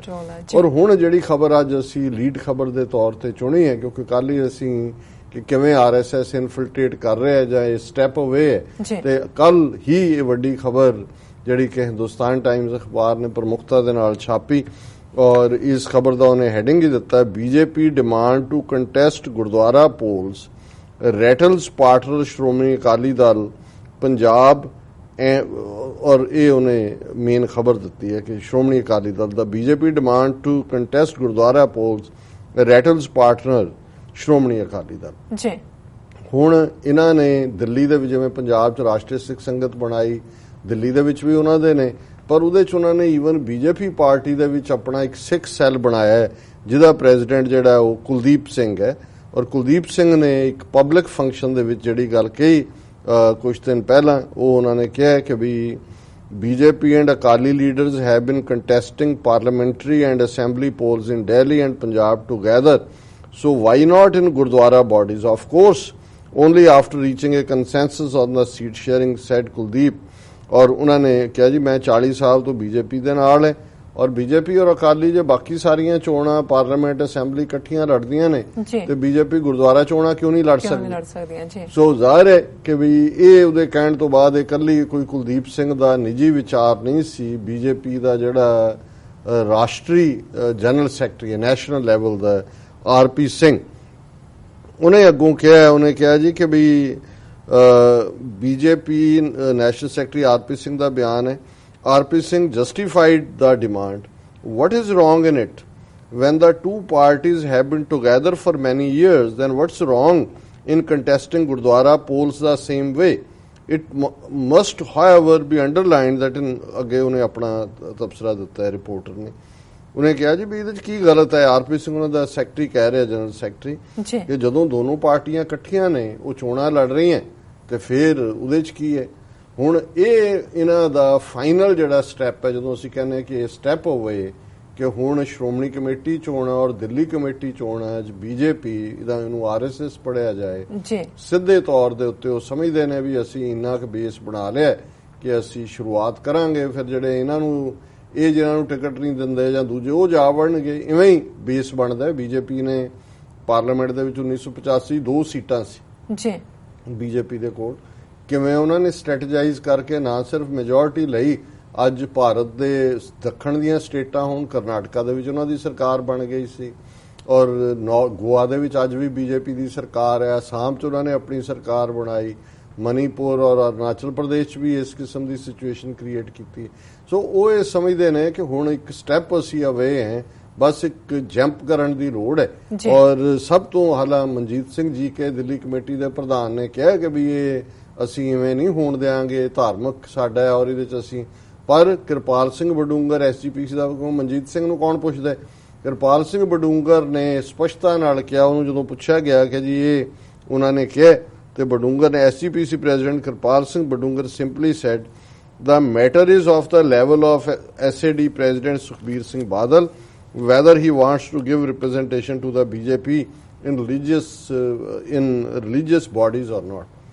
ਔਰ ਹੁਣ ਜਿਹੜੀ ਖਬਰ ਅੱਜ ਅਸੀਂ ਲੀਡ ਖਬਰ ਦੇ ਤੌਰ ਤੇ ਚੁਣੀ ਹੈ, ਕਿਉਂਕਿ ਕੱਲ ਹੀ ਅਸੀਂ ਕਿ ਕਿਵੇਂ RSS ਇਨਫਿਲਟ੍ਰੇਟ ਕਰ ਰਿਹਾ ਜਾਂ ਇਹ ਸਟੈਪ ਅਵੇ ਹੈ, ਤੇ ਕੱਲ ਹੀ ਇਹ ਵੱਡੀ ਖਬਰ ਜਿਹੜੀ ਕਿ ਹਿੰਦੁਸਤਾਨ ਟਾਈਮਜ਼ ਅਖਬਾਰ ਨੇ ਪ੍ਰਮੁਖਤਾ ਦੇ ਨਾਲ ਛਾਪੀ, ਔਰ ਇਸ ਖਬਰ ਦਾ ਉਹਨੇ ਹੈਡਿੰਗ ਹੀ ਦਿੱਤਾ, BJP demand to contest gurdwara polls rattles partner Shiromani Akali Dal Punjab. ਔਰ ਇਹ ਉਹਨੇ ਮੇਨ ਖਬਰ ਦਿੱਤੀ ਹੈ ਕਿ ਸ਼੍ਰੋਮਣੀ ਅਕਾਲੀ ਦਲ ਦਾ BJP demand to contest gurdwara polls rattles partner Shiromani Akali Dal. ਹੁਣ ਇਹਨਾਂ ਨੇ ਦਿੱਲੀ ਦੇ ਵਿੱਚ ਜਿਵੇਂ ਪੰਜਾਬ 'ਚ ਰਾਸ਼ਟਰੀ ਸਿੱਖ ਸੰਗਤ ਬਣਾਈ, ਦਿੱਲੀ ਦੇ ਵਿੱਚ ਵੀ ਉਹਨਾਂ ਦੇ ਨੇ, ਪਰ ਉਹਦੇ 'ਚ ਉਹਨਾਂ ਨੇ ਈਵਨ BJP ਪਾਰਟੀ ਦੇ ਵਿੱਚ ਆਪਣਾ ਇੱਕ ਸਿੱਖ ਸੈੱਲ ਬਣਾਇਆ ਹੈ ਜਿਹਦਾ ਪ੍ਰੈਜ਼ੀਡੈਂਟ ਜਿਹੜਾ ਉਹ ਕੁਲਦੀਪ ਸਿੰਘ ਹੈ। ਔਰ ਕੁਲਦੀਪ ਸਿੰਘ ਨੇ ਇੱਕ ਪਬਲਿਕ ਫੰਕਸ਼ਨ ਦੇ ਵਿੱਚ ਜਿਹੜੀ ਗੱਲ ਕਹੀ ਕੁਝ ਦਿਨ ਪਹਿਲਾਂ, ਉਹ ਉਹਨਾਂ ਨੇ ਕਿਹਾ ਕਿ ਵੀ BJP and Akali leaders have been contesting parliamentary and assembly polls in Delhi and Punjab together So why not in Gurdwara bodies? Of course, only after reaching a consensus on the seat sharing, said Kuldeep. और उन्होंने कहा जी मैं 40 साल तो BJP ਦੇ ਨਾਲ ਹੈ ਔਰ ਬੀਜੇਪੀ ਔਰ ਅਕਾਲੀ ਜੇ ਬਾਕੀ ਸਾਰੀਆਂ ਚੋਣਾਂ ਪਾਰਲੀਮੈਂਟ ਅਸੈਂਬਲੀ ਇਕੱਠੀਆਂ ਲੜਦੀਆਂ ਨੇ ਤੇ ਬੀਜੇਪੀ ਗੁਰਦੁਆਰਾ ਚੋਣਾਂ ਕਿਉਂ ਨਹੀਂ ਲੜ ਸਕਦੀ ਸੋ ਜ਼ਾਹਿਰ ਹੈ ਕਿ ਵੀ ਇਹ ਉਹਦੇ ਕਹਿਣ ਤੋਂ ਬਾਅਦ ਇਕੱਲੀ ਕੋਈ ਕੁਲਦੀਪ ਸਿੰਘ ਦਾ ਨਿੱਜੀ ਵਿਚਾਰ ਨਹੀਂ ਸੀ ਬੀਜੇਪੀ ਦਾ ਜਿਹੜਾ ਰਾਸ਼ਟਰੀ ਜਨਰਲ ਸੈਕਟਰੀ ਹੈ ਨੈਸ਼ਨਲ ਲੈਵਲ ਦਾ ਆਰਪੀ ਸਿੰਘ ਉਹਨੇ ਅੱਗੋਂ ਕਿਹਾ ਉਹਨੇ ਕਿਹਾ ਜੀ ਕਿ ਵੀ BJP national secretary RP Singh का बयान है RP Singh justified the demand what is wrong in it when the two parties have been together for many years then what's wrong in contesting Gurdwara polls the same way it must however be underlined that in ਅੱਗੇ ਉਹਨੇ ਆਪਣਾ ਤਬਸਰਾ ਦਿੱਤਾ ਹੈ reporter ਨੇ ਉਹਨੇ ਕਿਹਾ ਜੀ ਵੀ ਇਹਦੇ ਚ ਕੀ ਗਲਤ ਹੈ ਆਰਪੀ ਸਿੰਘ ਉਹਨਾਂ ਦਾ ਸੈਕਟਰੀ ਕਹਿ ਰਿਹਾ ਜਨਰਲ ਸੈਕਟਰੀ ਕਿ ਜਦੋਂ ਦੋਨੋਂ ਪਾਰਟੀਆਂ ਇਕੱਠੀਆਂ ਨੇ ਉਹ ਚੋਣਾਂ ਲੜ ਰਹੀਆਂ ਤੇ ਫਿਰ ਉਹਦੇ ਚ ਕੀ ਹੈ ਹੁਣ ਇਹ ਇਹਨਾਂ ਦਾ ਫਾਈਨਲ ਜਿਹੜਾ ਸਟੈਪ ਹੈ ਜਦੋਂ ਅਸੀਂ ਕਹਿੰਦੇ ਕਿ ਇਹ ਸਟੈਪ ਹੋਵੇ ਕਿ ਹੁਣ ਸ਼੍ਰੋਮਣੀ ਕਮੇਟੀ ਚੋਣਾਂ ਔਰ ਦਿੱਲੀ ਕਮੇਟੀ ਚੋਣਾਂ ਚ ਬੀਜੇਪੀ ਇਹਦਾ ਇਹਨੂੰ ਆਰਐਸਐਸ ਪੜਿਆ ਜਾਏ ਸਿੱਧੇ ਤੌਰ ਦੇ ਉੱਤੇ ਉਹ ਸਮਝਦੇ ਨੇ ਵੀ ਅਸੀਂ ਇੰਨਾ ਕੁ ਬੇਸ ਬਣਾ ਲਿਆ ਕਿ ਅਸੀਂ ਸ਼ੁਰੂਆਤ ਕਰਾਂਗੇ ਫਿਰ ਜਿਹੜੇ ਇਹਨਾਂ ਨੂੰ ਇਹ ਜਿਹਨਾਂ ਨੂੰ ਟਿਕਟ ਨਹੀਂ ਦਿੰਦੇ ਜਾਂ ਦੂਜੇ ਉਹ ਜਾ ਵੜਨਗੇ ਇਵੇਂ ਹੀ ਬੇਸ ਬਣਦਾ ਬੀਜੇਪੀ ਨੇ ਪਾਰਲੀਮੈਂਟ ਦੇ ਵਿੱਚ 1985 2 ਸੀਟਾਂ ਸੀ ਜੀ ਬੀਜੇਪੀ ਦੇ ਕੋਲ ਕਿਵੇਂ ਉਹਨਾਂ ਨੇ ਸਟ੍ਰੈਟੇਜਾਈਜ਼ ਕਰਕੇ ਨਾ ਸਿਰਫ ਮੈਜੋਰਿਟੀ ਲਈ ਅੱਜ ਭਾਰਤ ਦੇ ਦੱਖਣ ਦੀਆਂ ਸਟੇਟਾਂ ਹੁਣ ਕਰਨਾਟਕਾ ਦੇ ਵਿੱਚ ਉਹਨਾਂ ਦੀ ਸਰਕਾਰ ਬਣ ਗਈ ਸੀ ਔਰ ਗੋਆ ਦੇ ਵਿੱਚ ਅੱਜ ਵੀ ਬੀਜੇਪੀ ਦੀ ਸਰਕਾਰ ਹੈ ਅਸਾਮ 'ਚ ਉਹਨਾਂ ਨੇ ਆਪਣੀ ਸਰਕਾਰ ਬਣਾਈ ਮਨੀਪੁਰ ਔਰ ਅਰੁਣਾਚਲ ਪ੍ਰਦੇਸ਼ 'ਚ ਵੀ ਇਸ ਕਿਸਮ ਦੀ ਸਿਚੁਏਸ਼ਨ ਕ੍ਰੀਏਟ ਕੀਤੀ ਸੋ ਉਹ ਇਹ ਸਮਝਦੇ ਨੇ ਕਿ ਹੁਣ ਇੱਕ ਸਟੈਪ ਅਸੀਂ ਅਵੇ ਹੈ ਬਸ ਇੱਕ ਜੰਪ ਕਰਨ ਦੀ ਲੋੜ ਹੈ ਔਰ ਸਭ ਤੋਂ ਹਾਲਾ ਮਨਜੀਤ ਸਿੰਘ ਜੀ ਕੇ ਦਿੱਲੀ ਕਮੇਟੀ ਦੇ ਪ੍ਰਧਾਨ ਨੇ ਕਿਹਾ ਕਿ ਵੀ ਇਹ ਅਸੀਂ ਇਵੇਂ ਨਹੀਂ ਹੋਣ ਦੇਾਂਗੇ ਧਾਰਮਿਕ ਸਾਡਾ ਹੈ ਔਰ ਇਹਦੇ 'ਚ ਅਸੀਂ ਪਰ ਕਿਰਪਾਲ ਸਿੰਘ ਬਡੂੰਗਰ ਐਸਜੀਪੀਸੀ ਦਾ ਮਨਜੀਤ ਸਿੰਘ ਨੂੰ ਕੌਣ ਪੁੱਛਦਾ ਕਿਰਪਾਲ ਸਿੰਘ ਬਡੂੰਗਰ ਨੇ ਸਪਸ਼ਟਤਾ ਨਾਲ ਕਿਹਾ ਉਹਨੂੰ ਜਦੋਂ ਪੁੱਛਿਆ ਗਿਆ ਕਿ ਜੀ ਇਹ ਉਹਨਾਂ ਨੇ ਕਿਹਾ ਤੇ ਬਡੂੰਗਰ ਨੇ SGPC president Kirpal Singh Badungar simply said the matter is of the level of SAD President Sukhbir Singh Badal whether he wants to give representation to the BJP in religious bodies or not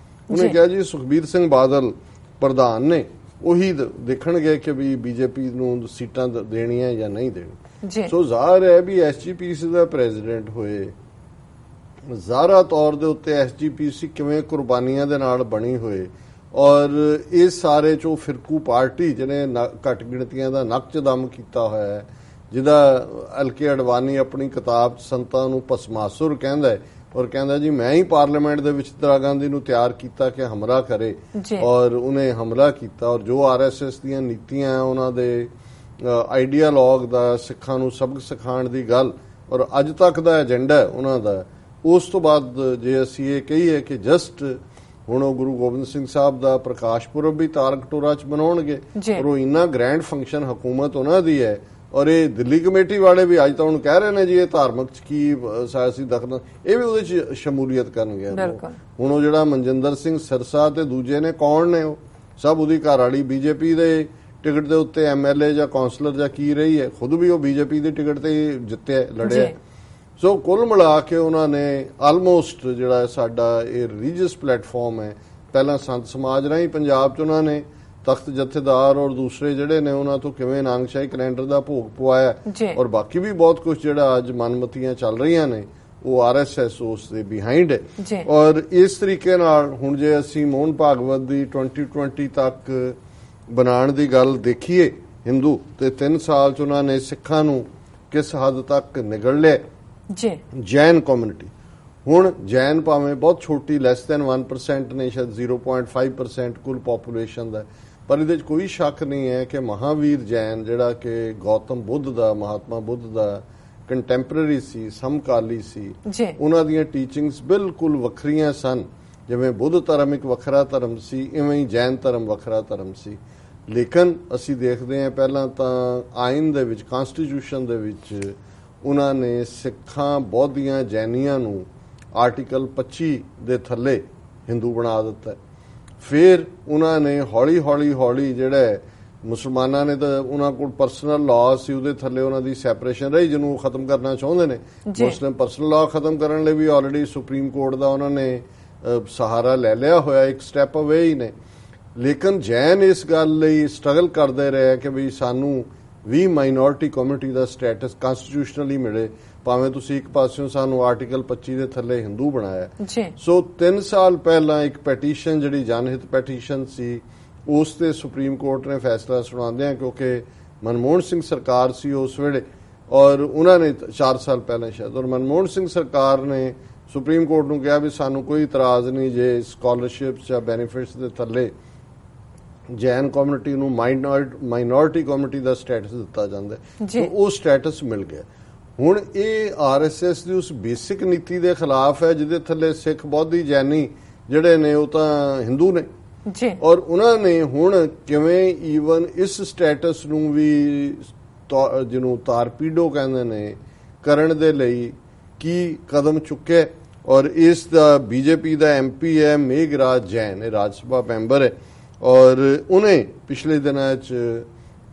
ਉਹਨੇ ਕਿਹਾ ਜੀ ਸੁਖਬੀਰ ਸਿੰਘ ਬਾਦਲ ਪ੍ਰਧਾਨ ਨੇ ਉਹੀ ਦੇਖਣਗੇ ਕਿ ਵੀ ਬੀਜੇਪੀ ਨੂੰ ਸੀਟਾਂ ਦੇਣੀਆਂ ਜਾਂ ਨਹੀਂ ਦੇਣੀ ਸੋ ਜ਼ਾਹਰ ਹੈ ਵੀ ਐਸਜੀਪੀਸੀ ਦਾ ਪ੍ਰੈਜ਼ੀਡੈਂਟ ਹੋਏ ਜ਼ਾਹਰਾ ਤੌਰ ਦੇ ਉੱਤੇ ਐਸਜੀਪੀਸੀ ਕਿਵੇਂ ਕੁਰਬਾਨੀਆਂ ਦੇ ਨਾਲ ਬਣੀ ਹੋਏ ਔਰ ਇਸ ਸਾਰੇ ਚੋਂ ਫਿਰਕੂ ਪਾਰਟੀ ਜਿਹਨੇ ਘੱਟ ਗਿਣਤੀਆਂ ਦਾ ਨੱਕ ਦਮ ਕੀਤਾ ਹੋਇਆ ਹੈ ਜਿਹਦਾ ਐਲਕੇ ਅਡਵਾਨੀ ਆਪਣੀ ਕਿਤਾਬ 'ਚ ਸੰਤਾਂ ਨੂੰ ਭਸਮਾਸੁਰ ਕਹਿੰਦਾ ਹੈ ਔਰ ਕਹਿੰਦਾ ਜੀ ਮੈਂ ਹੀ ਪਾਰਲੀਮੈਂਟ ਦੇ ਵਿੱਚ ਇੰਦਰਾ ਗਾਂਧੀ ਨੂੰ ਤਿਆਰ ਕੀਤਾ ਕਿ ਹਮਲਾ ਕਰੇ ਔਰ ਉਹਨੇ ਹਮਲਾ ਕੀਤਾ ਔਰ ਜੋ ਆਰਐਸਐਸ ਦੀਆਂ ਨੀਤੀਆਂ ਉਹਨਾਂ ਦੇ ਆਈਡੀਆਲੋਗ ਦਾ ਸਿੱਖਾਂ ਨੂੰ ਸਬਕ ਸਿਖਾਉਣ ਦੀ ਗੱਲ ਔਰ ਅੱਜ ਤੱਕ ਦਾ ਏਜੰਡਾ ਉਹਨਾਂ ਦਾ ਉਸ ਤੋਂ ਬਾਅਦ ਜੇ ਅਸੀਂ ਇਹ ਕਹੀਏ ਕਿ ਜਸਟ ਹੁਣ ਉਹ ਗੁਰੂ ਗੋਬਿੰਦ ਸਿੰਘ ਸਾਹਿਬ ਦਾ ਪ੍ਰਕਾਸ਼ ਪੁਰਬ ਵੀ ਤਾਰਕਟੋਰਾ 'ਚ ਮਨਾਉਣਗੇ ਔਰ ਉਹ ਇੰਨਾ ਗ੍ਰੈਂਡ ਫੰਕਸ਼ਨ ਹਕੂਮਤ ਉਹਨਾਂ ਦੀ ਹੈ ਔਰ ਇਹ ਦਿੱਲੀ ਕਮੇਟੀ ਵਾਲੇ ਵੀ ਅੱਜ ਤਾਂ ਹੁਣ ਕਹਿ ਰਹੇ ਨੇ ਜੀ ਇਹ ਧਾਰਮਿਕ 'ਚ ਕੀ ਸਿਆਸੀ ਦਖਲ ਇਹ ਵੀ ਉਹਦੇ 'ਚ ਸ਼ਮੂਲੀਅਤ ਕਰਨਗੇ ਹੁਣ ਉਹ ਜਿਹੜਾ ਮਨਜਿੰਦਰ ਸਿੰਘ ਸਿਰਸਾ ਤੇ ਦੂਜੇ ਨੇ ਕੌਣ ਨੇ ਉਹ ਸਭ ਉਹਦੀ ਘਰ ਵਾਲੀ ਬੀਜੇਪੀ ਦੇ ਟਿਕਟ ਦੇ ਉੱਤੇ ਐਮਐਲਏ ਜਾਂ ਕਾਉਂਸਲਰ ਜਾਂ ਕੀ ਰਹੀ ਹੈ ਖੁਦ ਵੀ ਉਹ ਬੀਜੇਪੀ ਦੀ ਟਿਕਟ ਤੇ ਜਿੱਤਿਆ ਲੜਿਆ ਸੋ ਕੁੱਲ ਮਿਲਾ ਕੇ ਉਹਨਾਂ ਨੇ ਆਲਮੋਸਟ ਜਿਹੜਾ ਸਾਡਾ ਇਹ ਰਿਲੀਜੀਅਸ ਪਲੇਟਫਾਰਮ ਹੈ ਪਹਿਲਾਂ ਸੰਤ ਸਮਾਜ ਰਾਹੀਂ ਪੰਜਾਬ 'ਚ ਉਹਨਾਂ ਨੇ ਤਖਤ ਜਥੇਦਾਰ ਔਰ ਦੂਸਰੇ ਜਿਹੜੇ ਨੇ ਉਹਨਾਂ ਤੋਂ ਕਿਵੇਂ ਨਾਨਕਸ਼ਾਹੀ ਕੈਲੰਡਰ ਦਾ ਭੋਗ ਪਵਾਇਆ ਔਰ ਬਾਕੀ ਵੀ ਬਹੁਤ ਕੁਝ ਜਿਹੜਾ ਅੱਜ ਮਨਮਤੀਆਂ ਚੱਲ ਰਹੀਆਂ ਨੇ ਉਹ ਆਰਐਸਐਸ ਉਸ ਦੇ ਬਿਹਾਈਂਡ ਹੈ ਔਰ ਇਸ ਤਰੀਕੇ ਨਾਲ ਹੁਣ ਜੇ ਅਸੀਂ ਮੋਹਨ ਭਾਗਵਤ ਦੀ 2020 ਤੱਕ ਬਣਾਉਣ ਦੀ ਗੱਲ ਦੇਖੀਏ ਹਿੰਦੂ ਤੇ 3 ਸਾਲ 'ਚ ਉਹਨਾਂ ਨੇ ਸਿੱਖਾਂ ਨੂੰ ਕਿਸ ਹੱਦ ਤੱਕ ਨਿਗਲ ਲਿਆ ਜੈਨ ਕਮਿਊਨਿਟੀ ਹੁਣ ਜੈਨ ਭਾਵੇਂ ਬਹੁਤ ਛੋਟੀ ਲੈਸ ਦੈਨ 1% ਨੇ ਸ਼ਾਇਦ 0.5% ਕੁੱਲ ਪੋਪੂਲੇਸ਼ਨ ਦਾ ਪਰ ਇਹਦੇ 'ਚ ਕੋਈ ਸ਼ੱਕ ਨਹੀਂ ਹੈ ਕਿ ਮਹਾਵੀਰ ਜੈਨ ਜਿਹੜਾ ਕਿ ਗੌਤਮ ਬੁੱਧ ਦਾ ਮਹਾਤਮਾ ਬੁੱਧ ਦਾ ਕੰਟੈਂਪਰੇਰੀ ਸੀ ਸਮਕਾਲੀ ਸੀ ਉਹਨਾਂ ਦੀਆਂ ਟੀਚਿੰਗਸ ਬਿਲਕੁਲ ਵੱਖਰੀਆਂ ਸਨ ਜਿਵੇਂ ਬੁੱਧ ਧਰਮ ਇੱਕ ਵੱਖਰਾ ਧਰਮ ਸੀ ਇਵੇਂ ਹੀ ਜੈਨ ਧਰਮ ਵੱਖਰਾ ਧਰਮ ਸੀ ਲੇਕਿਨ ਅਸੀਂ ਦੇਖਦੇ ਹਾਂ ਪਹਿਲਾਂ ਤਾਂ ਆਇਨ ਦੇ ਵਿੱਚ ਕਨਸਟੀਟਿਊਸ਼ਨ ਦੇ ਵਿੱਚ ਉਹਨਾਂ ਨੇ ਸਿੱਖਾਂ ਬੌਧੀਆਂ ਜੈਨੀਆਂ ਨੂੰ ਆਰਟੀਕਲ 25 ਦੇ ਥੱਲੇ ਹਿੰਦੂ ਬਣਾ ਦਿੱਤਾ ਫਿਰ ਉਹਨਾਂ ਨੇ ਹੌਲੀ ਜਿਹੜਾ ਮੁਸਲਮਾਨਾਂ ਨੇ ਤਾਂ ਉਹਨਾਂ ਕੋਲ ਪਰਸਨਲ ਲਾਅ ਸੀ, ਉਹਦੇ ਥੱਲੇ ਉਹਨਾਂ ਦੀ ਸੈਪਰੇਸ਼ਨ ਰਹੀ ਜਿਹਨੂੰ ਉਹ ਖਤਮ ਕਰਨਾ ਚਾਹੁੰਦੇ ਨੇ। ਮੁਸਲਿਮ ਪਰਸਨਲ ਲਾਅ ਖਤਮ ਕਰਨ ਲਈ ਵੀ ਆਲਰੇਡੀ ਸੁਪਰੀਮ ਕੋਰਟ ਦਾ ਉਹਨਾਂ ਨੇ ਸਹਾਰਾ ਲੈ ਲਿਆ ਹੋਇਆ, ਇੱਕ ਸਟੈਪ ਅਵੇ ਹੀ ਨੇ। ਲੇਕਿਨ ਜੈਨ ਇਸ ਗੱਲ ਲਈ ਸਟਰਗਲ ਕਰਦੇ ਰਹੇ ਕਿ ਵੀ ਸਾਨੂੰ ਵੀ ਮਾਈਨੋਰਿਟੀ ਕਮਿਊਨਿਟੀ ਦਾ ਸਟੇਟਸ ਕਨਸਟੀਟਿਊਸ਼ਨਲੀ ਮਿਲੇ, ਭਾਵੇਂ ਤੁਸੀਂ ਇੱਕ ਪਾਸਿਓਂ ਸਾਨੂੰ ਆਰਟੀਕਲ 25 ਦੇ ਥੱਲੇ ਹਿੰਦੂ ਬਣਾਇਆ। ਸੋ 3 ਸਾਲ ਪਹਿਲਾਂ ਇੱਕ ਪੈਟੀਸ਼ਨ ਜਿਹੜੀ ਜਨਹਿਤ ਪੈਟੀਸ਼ਨ ਸੀ ਉਸ ਤੇ ਸੁਪਰੀਮ ਕੋਰਟ ਨੇ ਫੈਸਲਾ ਸੁਣਾਉਂਦੇ ਆ, ਕਿਉਂਕਿ ਮਨਮੋਹਨ ਸਿੰਘ ਸਰਕਾਰ ਸੀ ਉਸ ਵੇਲੇ ਔਰ ਉਹਨਾਂ ਨੇ 4 ਸਾਲ ਪਹਿਲਾਂ ਸ਼ਾਇਦ, ਔਰ ਮਨਮੋਹਨ ਸਿੰਘ ਸਰਕਾਰ ਨੇ ਸੁਪਰੀਮ ਕੋਰਟ ਨੂੰ ਕਿਹਾ ਵੀ ਸਾਨੂੰ ਕੋਈ ਇਤਰਾਜ਼ ਨਹੀਂ ਜੇ ਸਕਾਲਰਸ਼ਿਪਸ ਜਾਂ ਬੈਨੀਫਿਟਸ ਦੇ ਥੱਲੇ ਜੈਨ ਕਮਿਊਨਿਟੀ ਨੂੰ ਮਾਈਨੋਰਿਟੀ ਕਮਿਊਨਿਟੀ ਦਾ ਸਟੇਟਸ ਦਿੱਤਾ ਜਾਂਦਾ, ਉਹ ਸਟੇਟਸ ਮਿਲ ਗਿਆ। ਹੁਣ ਇਹ ਆਰਐਸਐਸ ਦੀ ਉਸ ਬੇਸਿਕ ਨੀਤੀ ਦੇ ਖਿਲਾਫ ਹੈ ਜਿਹਦੇ ਥੱਲੇ ਸਿੱਖ ਬੌਧੀ ਜੈਨੀ ਜਿਹੜੇ ਨੇ ਉਹ ਤਾਂ ਹਿੰਦੂ ਨੇ ਔਰ ਉਹਨਾਂ ਨੇ ਹੁਣ ਕਿਵੇਂ ਈਵਨ ਇਸ ਸਟੇਟਸ ਨੂੰ ਵੀ ਜਿਹਨੂੰ ਤਾਰਪੀਡੋ ਕਹਿੰਦੇ ਨੇ ਕਰਨ ਦੇ ਲਈ ਕੀ ਕਦਮ ਚੁੱਕਿਆ। ਔਰ ਇਸ ਦਾ ਬੀਜੇਪੀ ਦਾ ਐਮਪੀ ਹੈ ਮੇਘਰਾਜ ਜੈਨ, ਇਹ ਰਾਜ ਸਭਾ ਮੈਂਬਰ ਹੈ ਔਰ ਉਹਨੇ ਪਿਛਲੇ ਦਿਨਾਂ 'ਚ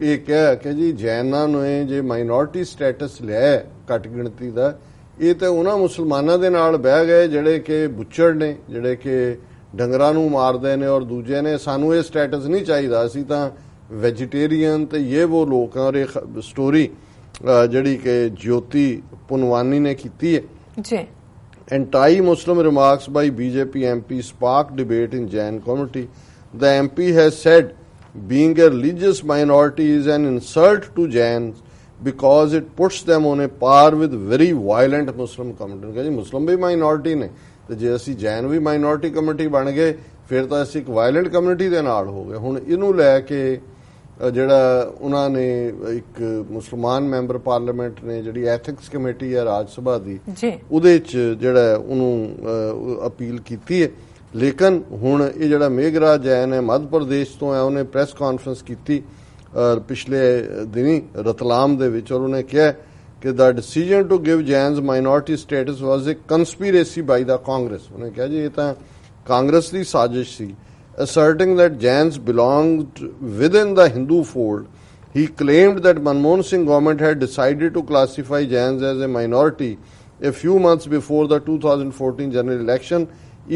ਇਹ ਕਿਹਾ ਕਿ ਜੀ ਜੈਨਾਂ ਨੇ ਜੇ ਮਾਈਨੋਰਿਟੀ ਸਟੇਟਸ ਲਿਆ ਘੱਟ ਗਿਣਤੀ ਦਾ, ਇਹ ਤਾਂ ਉਹਨਾਂ ਮੁਸਲਮਾਨਾਂ ਦੇ ਨਾਲ ਬਹਿ ਗਏ ਜਿਹੜੇ ਕਿ ਬੁੱਚੜ ਨੇ, ਜਿਹੜੇ ਕਿ ਡੰਗਰਾਂ ਨੂੰ ਮਾਰਦੇ ਨੇ ਔਰ ਦੂਜੇ ਨੇ ਸਾਨੂੰ ਇਹ ਸਟੇਟਸ ਨਹੀਂ ਚਾਹੀਦਾ, ਅਸੀਂ ਤਾਂ ਵੈਜੀਟੇਰੀਅਨ ਤੇ ਇਹ ਉਹ ਲੋਕ ਆ। ਔਰ ਇਹ ਸਟੋਰੀ ਜਿਹੜੀ ਕਿ ਜੋਤੀ ਪੁਨਵਾਨੀ ਨੇ ਕੀਤੀ ਹੈ ਜੀ। Anti-Muslim remarks by BJP MP sparked debate in Jain community. The MP has said being a religious minority is an insult to Jains because it puts them on a par with very violent Muslim community. ਕਹਿੰਦੇ ਮੁਸਲਮ ਵੀ minority ਨੇ ਤੇ ਜੇ ਅਸੀਂ ਜੈਨ ਵੀ minority community ਬਣ ਗਏ ਫਿਰ ਤਾਂ ਅਸੀਂ ਇੱਕ ਵਾਇਲੈਂਟ ਕਮਿਊਨਿਟੀ ਦੇ ਨਾਲ ਹੋ ਗਏ। ਹੁਣ ਇਹਨੂੰ ਲੈ ਕੇ ਜਿਹੜਾ ਉਹਨਾਂ ਨੇ ਇੱਕ ਮੁਸਲਮਾਨ ਮੈਂਬਰ ਪਾਰਲੀਮੈਂਟ ਨੇ ਜਿਹੜੀ ਐਥਿਕਸ ਕਮੇਟੀ ਹੈ ਰਾਜ ਸਭਾ ਦੀ ਉਹਦੇ 'ਚ ਜਿਹੜਾ ਉਹਨੂੰ ਅਪੀਲ ਕੀਤੀ ਹੈ। ਲੇਕਿਨ ਹੁਣ ਇਹ ਜਿਹੜਾ ਮੇਘਰਾਜ ਜੈਨ ਹੈ ਮੱਧ ਪ੍ਰਦੇਸ਼ ਤੋਂ ਹੈ, ਉਹਨੇ ਪ੍ਰੈਸ ਕਾਨਫਰੰਸ ਕੀਤੀ ਪਿਛਲੇ ਦਿਨੀ ਰਤਲਾਮ ਦੇ ਵਿੱਚ ਔਰ ਉਹਨੇ ਕਿਹਾ ਕਿ the decision to give Jains minority status was a conspiracy by the Congress. ਉਹਨੇ ਕਿਹਾ ਜੀ ਇਹ ਤਾਂ ਕਾਂਗਰਸ ਦੀ ਸਾਜ਼ਿਸ਼ ਸੀ। Asserting that Jains belonged within the Hindu fold, he claimed that Manmohan Singh government had decided to classify Jains as a minority a few months before the 2014 general election,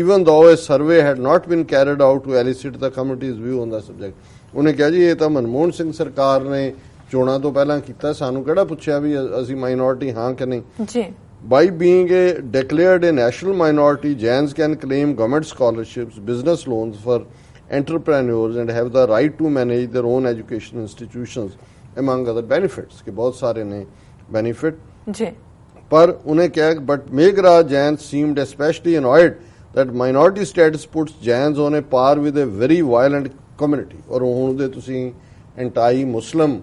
even though a survey had not been carried out to elicit the committee's view on the subject. ਉਹਨੇ ਕਿਹਾ ਜੀ ਇਹ ਤਾਂ ਮਨਮੋਹਨ ਸਿੰਘ ਸਰਕਾਰ ਨੇ ਚੋਣਾਂ ਤੋਂ ਪਹਿਲਾਂ ਕੀਤਾ, ਸਾਨੂੰ ਕਿਹੜਾ ਪੁੱਛਿਆ ਵੀ ਅਸੀਂ ਮਾਈਨੋਰਿਟੀ ਹਾਂ ਕਿ ਨਹੀਂ ਜੀ। By being declared a national minority, Jains can claim government scholarships, business loans for entrepreneurs and have the right to manage their own education institutions, among other benefits. कि बहुत सारे ने benefit. जी. पर उन्हें क्या? But Meghraj Jain seemed especially annoyed that minority status puts Jains on a par with a very violent community. और उन्होंने तुसी anti-Muslim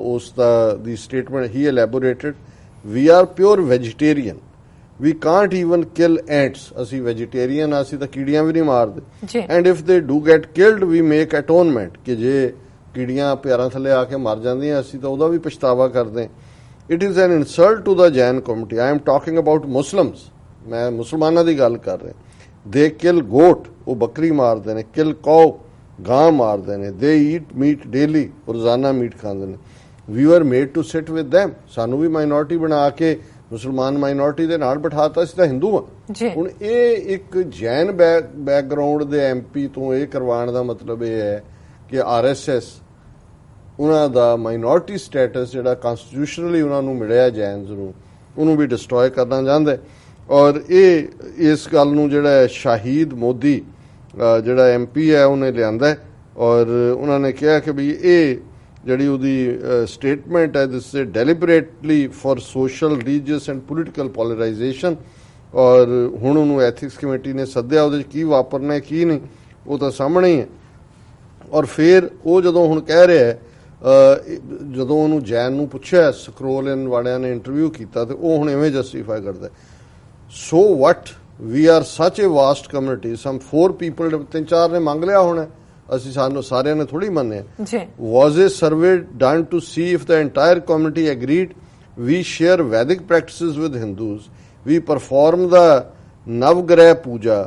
उस the statement he elaborated. We are pure vegetarian. We can't even kill ants. ਅਸੀਂ vegetarian ਆ, ਅਸੀਂ ਤਾਂ ਕੀੜੀਆਂ ਵੀ ਨਹੀਂ ਮਾਰਦੇ। And if they do get killed, we make atonement. ਕਿ ਜੇ ਕੀੜੀਆਂ ਪਿਆਰਾਂ ਥੱਲੇ ਆ ਕੇ ਮਰ ਜਾਂਦੀਆਂ ਅਸੀਂ ਤਾਂ ਉਹਦਾ ਵੀ ਪਛਤਾਵਾ ਕਰਦੇ। It is an insult to the Jain community. I am talking about Muslims. ਮੈਂ ਮੁਸਲਮਾਨਾਂ ਦੀ ਗੱਲ ਕਰ ਰਿਹਾ। They kill goat, ਉਹ ਬੱਕਰੀ ਮਾਰਦੇ ਨੇ। Kill cow, ਗਾਂ ਮਾਰਦੇ ਨੇ। They eat meat daily, ਰੋਜ਼ਾਨਾ ਮੀਟ ਖਾਂਦੇ ਨੇ। We were made to sit with them. ਸਾਨੂੰ ਵੀ ਮਾਈਨੋਰਿਟੀ ਬਣਾ ਕੇ ਮੁਸਲਮਾਨ ਮਾਈਨੋਰਿਟੀ ਦੇ ਨਾਲ ਬਿਠਾਤਾ, ਅਸੀਂ ਤਾਂ ਹਿੰਦੂ ਹਾਂ। ਹੁਣ ਇਹ ਇੱਕ ਜੈਨ ਬੈਕਗਰਾਉਂਡ ਦੇ ਐਮਪੀ ਤੋਂ ਇਹ ਕਰਵਾਉਣ ਦਾ ਮਤਲਬ ਇਹ ਹੈ ਕਿ ਆਰਐਸਐਸ ਉਹਨਾਂ ਦਾ ਮਾਈਨੋਰਿਟੀ ਸਟੇਟਸ ਜਿਹੜਾ ਕਨਸਟੀਟਿਊਸ਼ਨਲੀ ਉਹਨਾਂ ਨੂੰ ਮਿਲਿਆ ਜੈਨਸ ਨੂੰ, ਉਹਨੂੰ ਵੀ ਡਿਸਟਰੋਏ ਕਰਨਾ ਚਾਹੁੰਦਾ। ਔਰ ਇਹ ਇਸ ਗੱਲ ਨੂੰ ਜਿਹੜਾ ਸ਼ਾਹੀਦ ਮੋਦੀ ਜਿਹੜਾ ਐਮਪੀ ਹੈ ਉਹਨੇ ਲਿਆਂਦਾ ਔਰ ਉਹਨਾਂ ਨੇ ਕਿਹਾ ਕਿ ਵੀ ਇਹ ਜਿਹੜੀ ਉਹਦੀ ਸਟੇਟਮੈਂਟ ਹੈ this is deliberately for social religious and political polarisation. ਔਰ ਹੁਣ ਉਹਨੂੰ ਐਥਿਕਸ ਕਮੇਟੀ ਨੇ ਸੱਦਿਆ, ਉਹਦੇ 'ਚ ਕੀ ਵਾਪਰਨਾ ਕੀ ਨਹੀਂ ਉਹ ਤਾਂ ਸਾਹਮਣੇ ਹੀ ਹੈ। ਔਰ ਫਿਰ ਉਹ ਜਦੋਂ ਹੁਣ ਕਹਿ ਰਿਹਾ ਜਦੋਂ ਉਹਨੂੰ ਜੈਨ ਨੂੰ ਪੁੱਛਿਆ ਸਕਰੋਲ ਇਨ ਵਾਲਿਆਂ ਨੇ ਇੰਟਰਵਿਊ ਕੀਤਾ ਤੇ ਉਹ ਹੁਣ ਐਵੇਂ ਜਸਟੀਫਾਈ ਕਰਦਾ ਸੋ ਵਟ ਵੀ ਆਰ ਸੱਚ ਏ ਵਾਸਟ ਕਮਿਊਨਿਟੀ ਸਮ 4 ਪੀਪਲ 3-4 ਨੇ ਮੰਗ ਲਿਆ ਹੋਣਾ, ਅਸੀਂ ਸਾਨੂੰ ਸਾਰਿਆਂ ਨੇ ਥੋੜੀ ਮੰਨਿਆ। Was a survey done to see if the entire community agreed we share Vedic practices with Hindus we perform the Navagraha puja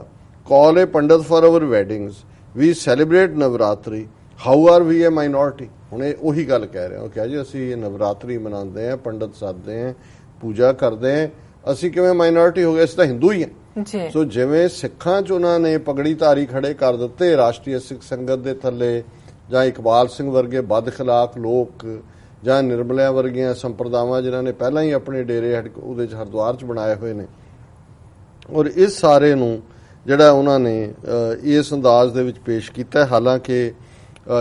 call a pandit for our weddings we celebrate Navratri how are we a minority. ਹੁਣ ਇਹ ਉਹੀ ਗੱਲ ਕਹਿ ਰਹੇ ਹੋ ਕਿ ਜੀ ਅਸੀਂ ਨਵਰਾਤਰੀ ਮਨਾਉਂਦੇ ਹਾਂ, ਪੰਡਤ ਸਾਧਦੇ ਹਾਂ, ਪੂਜਾ ਕਰਦੇ ਹਾਂ, ਅਸੀਂ ਕਿਵੇਂ ਮਾਈਨੋਰਿਟੀ ਹੋ ਗਏ? ਅਸੀਂ ਤਾਂ ਹਿੰਦੂ ਹੀ ਹਾਂ। ਸੋ ਜਿਵੇਂ ਸਿੱਖਾਂ 'ਚ ਉਹਨਾਂ ਨੇ ਪਗੜੀਧਾਰੀ ਖੜੇ ਕਰ ਦਿੱਤੇ ਰਾਸ਼ਟਰੀ ਸਿੱਖ ਸੰਗਤ ਦੇ ਥੱਲੇ, ਜਾਂ ਇਕਬਾਲ ਸਿੰਘ ਵਰਗੇ ਬਦਖਲਾਕ ਲੋਕ, ਜਾਂ ਨਿਰਮਲਿਆ ਵਰਗੀਆਂ ਸੰਪਰਦਾਵਾਂ ਜਿਨ੍ਹਾਂ ਨੇ ਪਹਿਲਾਂ ਹੀ ਆਪਣੇ ਡੇਰੇ ਉਹਦੇ 'ਚ ਹਰਿਦੁਆਰ 'ਚ ਬਣਾਏ ਹੋਏ ਨੇ, ਔਰ ਇਸ ਸਾਰੇ ਨੂੰ ਜਿਹੜਾ ਉਹਨਾਂ ਨੇ ਇਸ ਅੰਦਾਜ਼ ਦੇ ਵਿੱਚ ਪੇਸ਼ ਕੀਤਾ। ਹਾਲਾਂਕਿ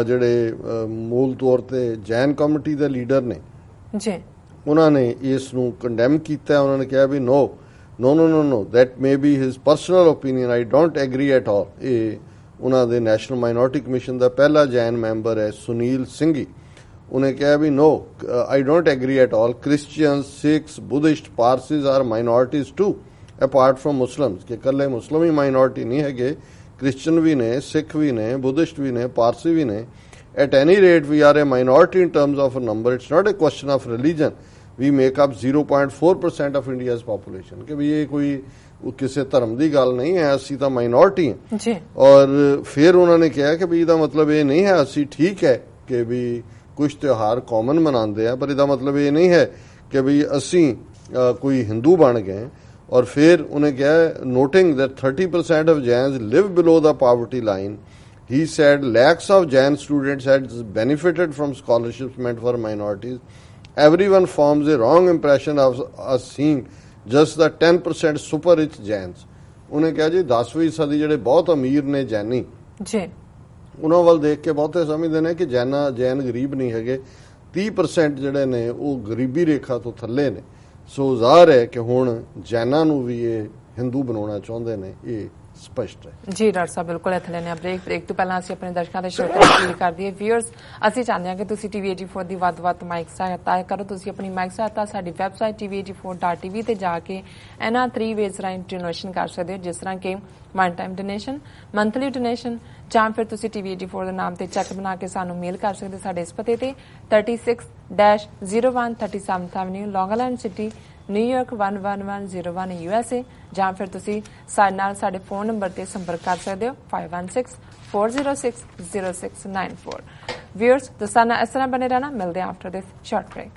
ਜਿਹੜੇ ਮੂਲ ਤੌਰ ਤੇ ਜੈਨ ਕਮਿਊਨਿਟੀ ਦੇ ਲੀਡਰ ਨੇ ਉਹਨਾਂ ਨੇ ਇਸ ਨੂੰ ਕੰਡੈਮ ਕੀਤਾ। ਉਹਨਾਂ ਨੇ ਕਿਹਾ ਵੀ no that may be his personal opinion, I don't agree at all. ਇਹ ਉਹਨਾਂ ਦੇ ਨੈਸ਼ਨਲ ਮਾਈਨੋਰਿਟੀ ਕਮਿਸ਼ਨ ਦਾ ਪਹਿਲਾ ਜੈਨ ਮੈਂਬਰ ਹੈ ਸੁਨੀਲ ਸਿੰਘੀ। ਉਹਨੇ ਕਿਹਾ ਵੀ no, I don't agree at all, Christians, Sikhs, Buddhists, Parsis are minorities too apart from Muslims. ਕਿ ਇਕੱਲੇ ਮੁਸਲਿਮ ਹੀ ਮਾਈਨੋਰਿਟੀ ਨਹੀਂ ਹੈਗੇ, ਕ੍ਰਿਸਚਨ ਵੀ ਨੇ, ਸਿੱਖ ਵੀ ਨੇ, ਬੁੱਧਿਸਟ ਵੀ ਨੇ, ਪਾਰਸੀ ਵੀ ਨੇ। At any rate, we are a minority in terms of a number. It's not a question of religion. We make up 0.4% of India's population. ਕਿ ਵੀ ਇਹ ਕੋਈ ਕਿਸੇ ਧਰਮ ਦੀ ਗੱਲ ਨਹੀਂ ਹੈ, ਅਸੀਂ ਤਾਂ ਮਾਈਨੋਰਿਟੀ ਹਾਂ ਜੀ। ਔਰ ਫਿਰ ਉਹਨਾਂ ਨੇ ਕਿਹਾ ਕਿ ਵੀ ਇਹਦਾ ਮਤਲਬ ਇਹ ਨਹੀਂ ਹੈ, ਅਸੀਂ ਠੀਕ ਹੈ ਕਿ ਵੀ ਕੁਝ ਤਿਉਹਾਰ ਕਾਮਨ ਮਨਾਉਂਦੇ ਆ, ਪਰ ਇਹਦਾ ਮਤਲਬ ਇਹ ਨਹੀਂ ਹੈ ਕਿ ਵੀ ਅਸੀਂ ਕੋਈ ਹਿੰਦੂ ਬਣ ਗਏ। ਔਰ ਫਿਰ ਉਹਨੇ ਕਿਹਾ, noting that 30% of Jains live below the poverty line, he said lakhs of Jain students had benefited from scholarships meant for minorities. Everyone forms a wrong impression of us seeing just the 10% super rich Jains. ਉਹਨੇ ਕਿਹਾ ਜੀ 10ਵੀਂ ਸਦੀ ਜਿਹੜੇ ਬਹੁਤ ਅਮੀਰ ਨੇ ਜੈਨੀ ਜੀ, ਉਹਨਾਂ ਵੱਲ ਦੇਖ ਕੇ ਬਹੁਤੇ ਸਮਝਦੇ ਨੇ ਕਿ ਜੈਨ ਗਰੀਬ ਨਹੀਂ ਹੈਗੇ। 30% ਜਿਹੜੇ ਨੇ ਉਹ ਗਰੀਬੀ ਰੇਖਾ ਤੋਂ ਥੱਲੇ ਨੇ। ਸੋ ਜ਼ਾਹਰ ਹੈ ਕਿ ਹੁਣ ਜੈਨਾਂ ਨੂੰ ਵੀ ਇਹ ਹਿੰਦੂ ਬਣਾਉਣਾ ਚਾਹੁੰਦੇ ਨੇ, ਇਹ ਸਪਸ਼ਟ ਹੈ ਜੀ। ਡਾਕਟਰ ਸਾਹਿਬ ਬਿਲਕੁਲ ਇੱਥੇ ਲੈਣੇ ਆ ਬ੍ਰੇਕ ਤੋਂ ਪਹਿਲਾਂ ਅਸੀਂ ਆਪਣੇ ਦਰਸ਼ਕਾਂ ਦੇ ਸਰੋਤਿਆਂ ਨੂੰ ਅਪੀਲ ਕਰ ਦਈਏ, ਵਿਊਅਰਸ, ਅਸੀਂ ਚਾਹੁੰਦੇ ਹਾਂ ਕਿ ਤੁਸੀਂ TV 84 ਦੀ ਵੱਧ ਤੋਂ ਵੱਧ ਮਾਈਕ ਸਹਾਇਤਾ ਕਰੋ। ਤੁਸੀਂ ਆਪਣੀ ਮਾਈਕ ਸਹਾਇਤਾ ਸਾਡੀ ਵੈਬਸਾਈਟ tv84.tv ਤੇ ਜਾ ਕੇ ਇਹਨਾਂ 3 ਵੇਜ਼ ਰਾਹੀਂ ਡੋਨੇਸ਼ਨ ਕਰ ਸਕਦੇ ਹੋ, ਜਿਸ ਤਰ੍ਹਾਂ ਕਿ one time donation, monthly donation, ਜਾਂ ਫਿਰ ਤੁਸੀਂ TV 84 ਦੇ ਨਾਮ ਤੇ ਚੈੱਕ ਬਣਾ ਕੇ ਸਾਨੂੰ ਮੇਲ ਕਰ ਸਕਦੇ ਹੋ ਸਾਡੇ ਇਸ ਪਤੇ ਤੇ 36-01 37th Avenue, Long Island City, New York 11101 USA। ਜਾਂ ਫਿਰ ਤੁਸੀਂ ਸਾਡੇ ਨਾਲ ਸਾਡੇ ਫੋਨ ਨੰਬਰ ਤੇ ਸੰਪਰਕ ਕਰ ਸਕਦੇ ਹੋ 5164060694। ਵਿਊਅਰਸ, ਦੱਸਣਾ ਇਸ ਤਰ੍ਹਾਂ ਬਣੇ ਰਹਿਣਾ। ਮਿਲਦੇ ਹਾਂ ਆਫਟਰ ਦਿਸ ਸ਼ਾਰਟ ਬ੍ਰੇਕ।